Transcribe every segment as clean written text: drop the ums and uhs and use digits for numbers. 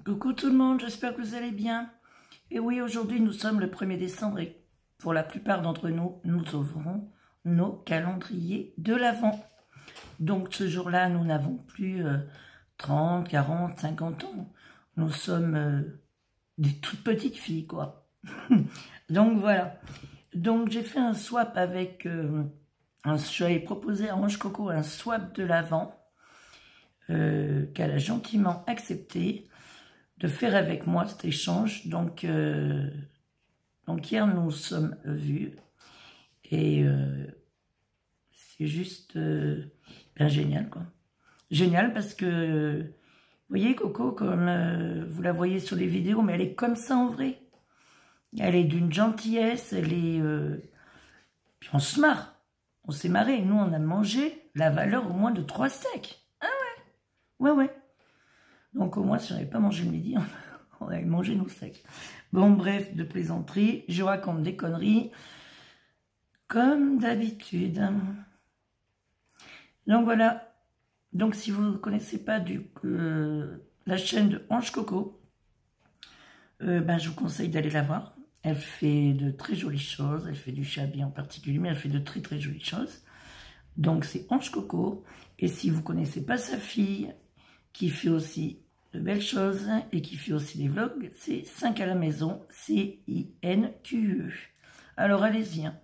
Coucou tout le monde, j'espère que vous allez bien. Et oui, aujourd'hui nous sommes le 1er décembre et pour la plupart d'entre nous, nous ouvrons nos calendriers de l'Avent. Donc ce jour-là, nous n'avons plus 30, 40, 50 ans. Nous sommes des toutes petites filles, quoi. Donc voilà. Donc j'ai fait un swap avec... j'avais proposé à Ange Coco un swap de l'Avent qu'elle a gentiment accepté de faire avec moi cet échange. Donc hier nous sommes vus et c'est juste génial, quoi. Génial parce que vous voyez Coco, comme vous la voyez sur les vidéos, mais elle est comme ça en vrai. Elle est d'une gentillesse, elle est... puis on se marre. On s'est marré. Nous, on a mangé la valeur au moins de 3 steaks. Ah ouais. Ouais. Donc au moins, si on n'avait pas mangé le midi, on avait mangé nos steaks. Bon, bref, de plaisanterie. Je raconte des conneries. Comme d'habitude. Donc voilà. Donc si vous ne connaissez pas la chaîne de Ange Coco, je vous conseille d'aller la voir. Elle fait de très jolies choses, elle fait du chablis en particulier, mais elle fait de très très jolies choses. Donc c'est Ange Coco, et si vous ne connaissez pas sa fille, qui fait aussi de belles choses, et qui fait aussi des vlogs, c'est 5 à la maison, CINQE. Alors allez-y, hein.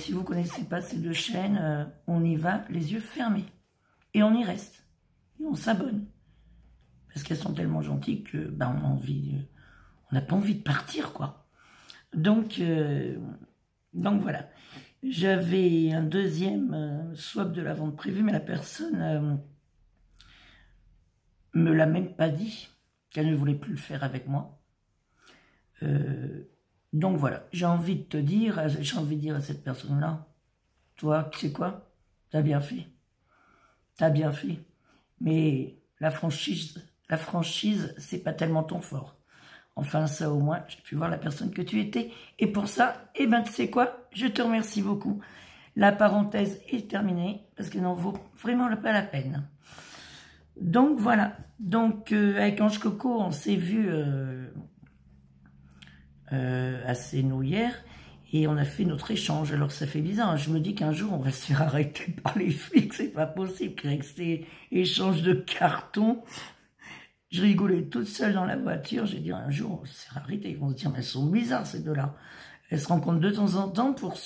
Si vous ne connaissez pas ces deux chaînes, on y va les yeux fermés, et on y reste, et on s'abonne, parce qu'elles sont tellement gentilles que on a envie... on n'a pas envie de partir, quoi. Donc voilà. J'avais un deuxième swap de l'Avent prévu, mais la personne me l'a même pas dit qu'elle ne voulait plus le faire avec moi. Donc voilà. J'ai envie de te dire, j'ai envie de dire à cette personne-là, toi, tu sais quoi? T'as bien fait. T'as bien fait. Mais la franchise, c'est pas tellement ton fort. Enfin, ça au moins, j'ai pu voir la personne que tu étais. Et pour ça, tu sais quoi? Je te remercie beaucoup. La parenthèse est terminée, parce qu'elle n'en vaut vraiment pas la peine. Donc voilà. Donc avec Ange Coco, on s'est vu assez nous hier, et on a fait notre échange. Alors ça fait bizarre, hein. Je me dis qu'un jour, on va se faire arrêter par les flics. C'est pas possible avec ces échanges de cartons. Je rigolais toute seule dans la voiture. J'ai dit un jour, on se fait arrêter. Ils vont se dire, mais elles sont bizarres ces deux-là. Elles se rencontrent de temps en temps pour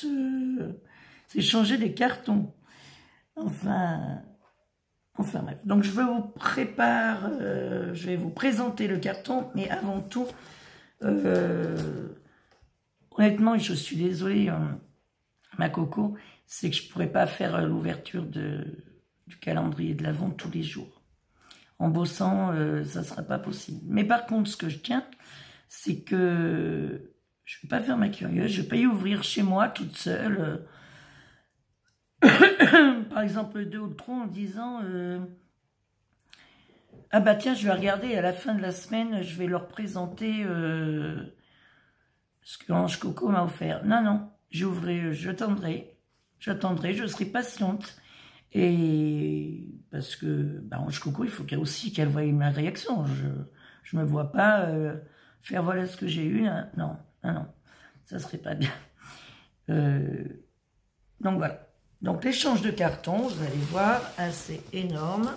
s'échanger des cartons. Enfin bref. Donc je vais vous présenter le carton, mais avant tout, honnêtement, je suis désolée, ma Coco, c'est que je ne pourrais pas faire l'ouverture du calendrier de l'Avent tous les jours. En bossant, ça ne sera pas possible. Mais par contre, ce que je tiens, c'est que je ne vais pas faire ma curieuse, je ne vais pas y ouvrir chez moi toute seule. Par exemple, 2 ou 3 en disant ah bah tiens, je vais regarder à la fin de la semaine, je vais leur présenter ce que Ange Coco m'a offert. Non, j'attendrai, je serai patiente. Et parce que Ange Coco, il faut qu'elle voie ma réaction. Je me vois pas faire voilà ce que j'ai eu. Non, ça serait pas bien. Donc voilà. Donc l'échange de cartons, vous allez voir, assez énorme.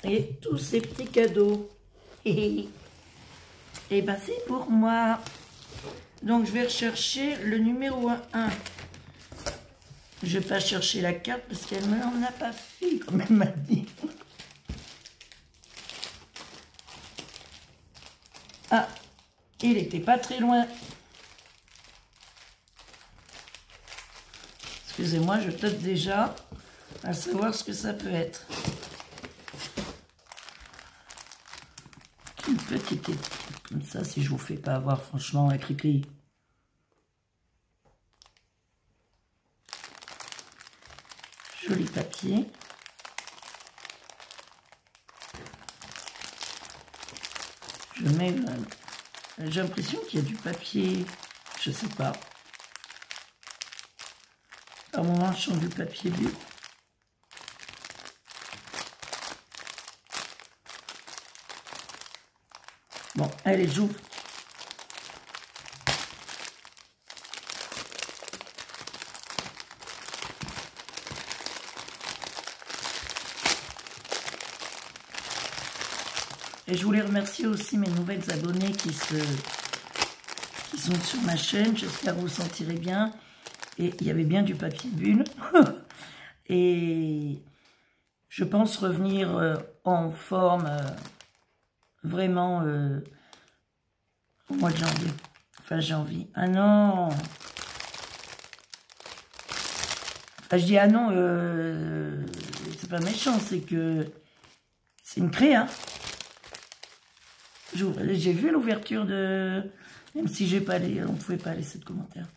Et tous ces petits cadeaux. Et c'est pour moi. Donc, je vais rechercher le numéro 1. Je ne vais pas chercher la carte parce qu'elle ne m'en a pas fait, comme elle m'a dit. Ah, il n'était pas très loin. Excusez-moi, je tâte déjà à savoir ce que ça peut être. Une petite étiquette comme ça, si je vous fais pas avoir, franchement, un cri-cri. Joli papier. Je mets... j'ai l'impression qu'il y a du papier, je sais pas. Par moment, je sens du papier bu. Allez, j'ouvre. Et je voulais remercier aussi mes nouvelles abonnées qui sont sur ma chaîne. J'espère que vous sentirez bien. Et il y avait bien du papier bulle. Et je pense revenir en forme vraiment au mois de janvier. Enfin, janvier. Ah non! Enfin, je dis ah non, c'est pas méchant, c'est que c'est une créa. J'ai vu l'ouverture de... Même si j'ai pas on ne pouvait pas laisser de commentaires.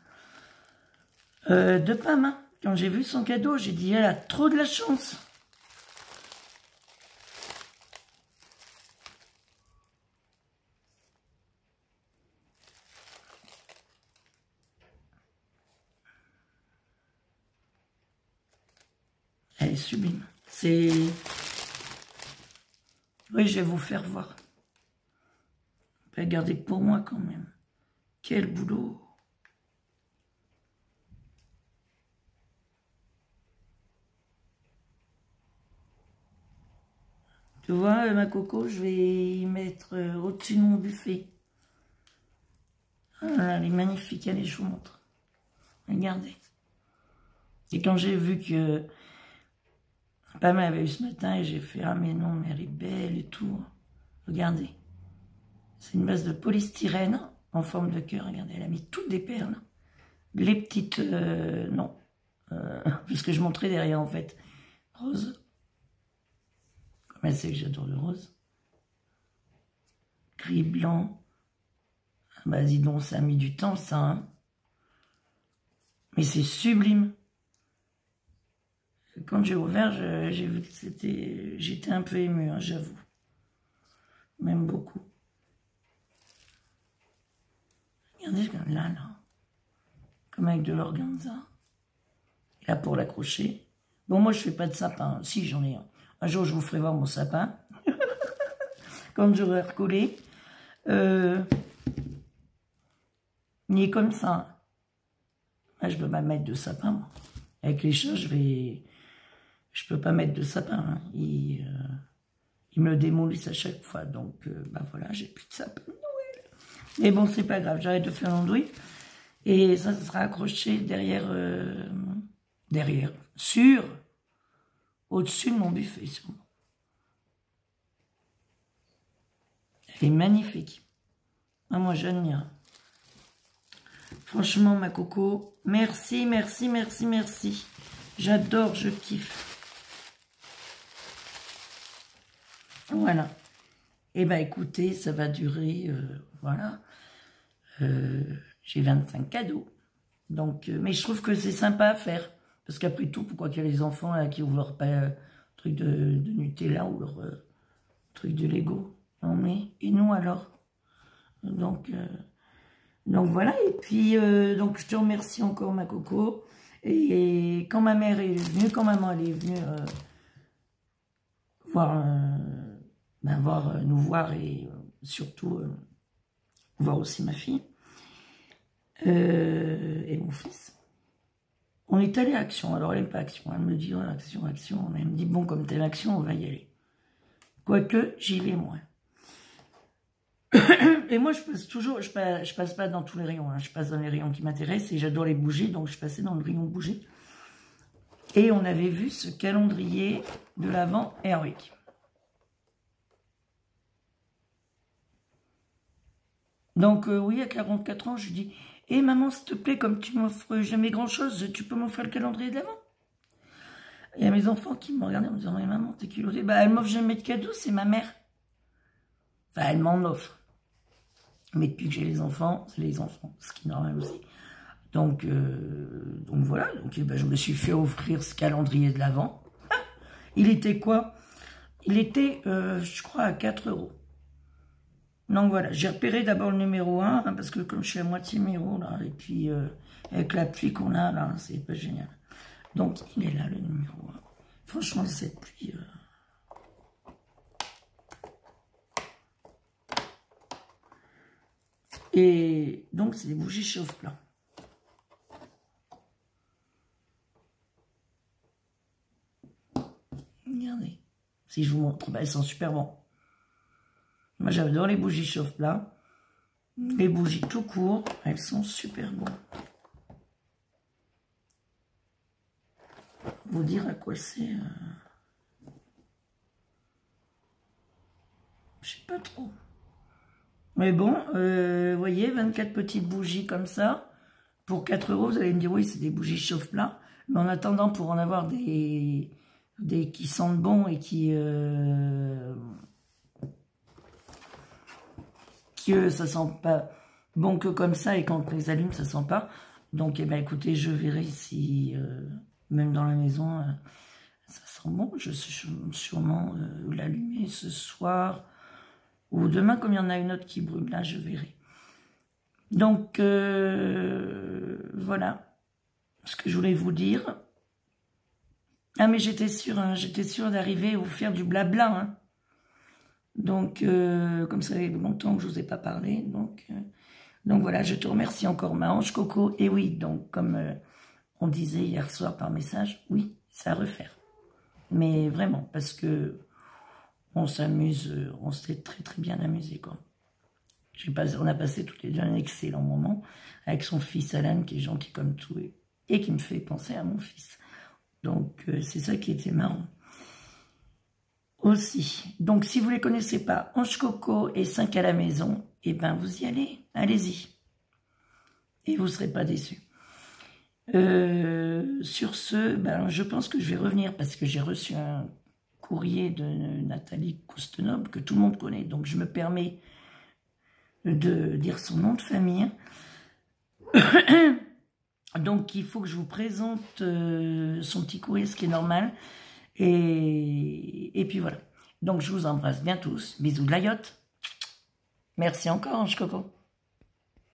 De Pam, hein. Quand j'ai vu son cadeau, j'ai dit, elle a trop de la chance. Elle est sublime. C'est... Oui, je vais vous faire voir. Regardez pour moi quand même. Quel boulot. Tu vois, ma coco, je vais y mettre au-dessus de mon buffet. Ah, elle est magnifique, allez, je vous montre. Regardez. Et quand j'ai vu que Pam avait eu ce matin, et j'ai fait, ah mais non, mais elle est belle et tout. Regardez. C'est une base de polystyrène en forme de cœur. Regardez, elle a mis toutes des perles. Les petites... non. Puisque je montrais derrière, en fait. Rose. Comme elle sait que j'adore le rose. Gris, blanc. Bah, dis donc, ça a mis du temps, ça. Hein. Mais c'est sublime. Quand j'ai ouvert, j'ai vu que c'était... J'étais un peu émue, hein, j'avoue. Même beaucoup. Regardez, là. Comme avec de l'organza. Et là, pour l'accrocher. Bon, moi, je fais pas de sapin. Si, j'en ai un. Un jour, je vous ferai voir mon sapin. Quand j'aurai recollé. Il est comme ça. Là, je peux pas mettre de sapin, moi. Avec les chats, je peux pas mettre de sapin. Hein. Ils me démolissent à chaque fois. Donc, bah voilà, j'ai plus de sapin de Noël. Mais bon, c'est pas grave. J'arrête de faire l'andouille. Et ça sera accroché derrière, au-dessus de mon buffet, sûrement. Elle est magnifique. Ah, moi, j'admire. Franchement, ma coco, merci, merci, merci, merci. J'adore, je kiffe. Voilà. Et ben écoutez, ça va durer, voilà. J'ai 25 cadeaux. Donc, mais je trouve que c'est sympa à faire. Parce qu'après tout, pourquoi qu'il y a les enfants là, qui ouvrent leur truc de Nutella ou leur truc de Lego? Non mais, et nous alors? Donc voilà, et puis donc je te remercie encore ma coco. Et quand ma mère est venue, quand maman elle est venue nous voir et surtout voir aussi ma fille et mon fils. On est allé à Action, alors elle n'aime pas Action, elle me dit oh, Action, Action, elle me dit bon comme t'aimes Action, on va y aller. Quoique j'y vais moins. Et moi je passe toujours, je passe pas dans tous les rayons, hein, je passe dans les rayons qui m'intéressent et j'adore les bougies, donc je passais dans le rayon bougies. Et on avait vu ce calendrier de l'Avent Airwick. Donc oui, à 44 ans, je lui dis « Eh maman, s'il te plaît, comme tu m'offres jamais grand-chose, tu peux m'offrir le calendrier de l'Avent ?» Il y a mes enfants qui me regardaient en me disant « Mais maman, t'es culottée. » Bah, elle m'offre jamais de cadeaux, c'est ma mère. Enfin, elle m'en offre. Mais depuis que j'ai les enfants, c'est les enfants, ce qui est normal aussi. Donc voilà, donc, ben, je me suis fait offrir ce calendrier de l'Avent. Il était quoi? Il était, je crois, à 4 €. Donc voilà, j'ai repéré d'abord le numéro 1, hein, parce que comme je suis à moitié numéro, là, et puis avec la pluie qu'on a, là, c'est pas génial. Donc il est là, le numéro 1. Franchement, cette pluie... Et donc, c'est des bougies chauffe-plat. Regardez. Si je vous montre, elles sont super bonnes. Moi, j'adore les bougies chauffe-plat. Les bougies tout court, elles sont super bonnes. Vous dire à quoi c'est... Je sais pas trop. Mais bon, vous voyez, 24 petites bougies comme ça. Pour 4 €, vous allez me dire, oui, c'est des bougies chauffe-plat. Mais en attendant, pour en avoir des qui sentent bon et qui ça sent pas bon que comme ça, et quand on les allume, ça sent pas. Donc, eh ben, écoutez, je verrai si, même dans la maison, ça sent bon. Je vais sûrement l'allumer ce soir ou demain, comme il y en a une autre qui brûle, là, je verrai. Donc, voilà ce que je voulais vous dire. Ah, mais j'étais sûre d'arriver à vous faire du blabla, hein. Donc, comme ça fait longtemps que je vous ai pas parlé, donc voilà, je te remercie encore, ma ange Coco. Et oui, donc, comme on disait hier soir par message, oui, c'est à refaire. Mais vraiment, parce que on s'amuse, on s'est très très bien amusé, quoi. On a passé toutes les deux un excellent moment avec son fils Alan, qui est gentil comme tout et qui me fait penser à mon fils. Donc, c'est ça qui était marrant. Aussi. Donc, si vous ne les connaissez pas, Ange Coco et 5 à la maison, eh ben, vous y allez. Allez-y. Et vous ne serez pas déçus. Sur ce, ben, je pense que je vais revenir parce que j'ai reçu un courrier de Nathalie Coustenoble que tout le monde connaît. Donc, je me permets de dire son nom de famille. Donc, il faut que je vous présente son petit courrier, ce qui est normal. Et puis voilà. Donc, je vous embrasse bien tous. Bisous de la yacht. Merci encore, Ange Coco.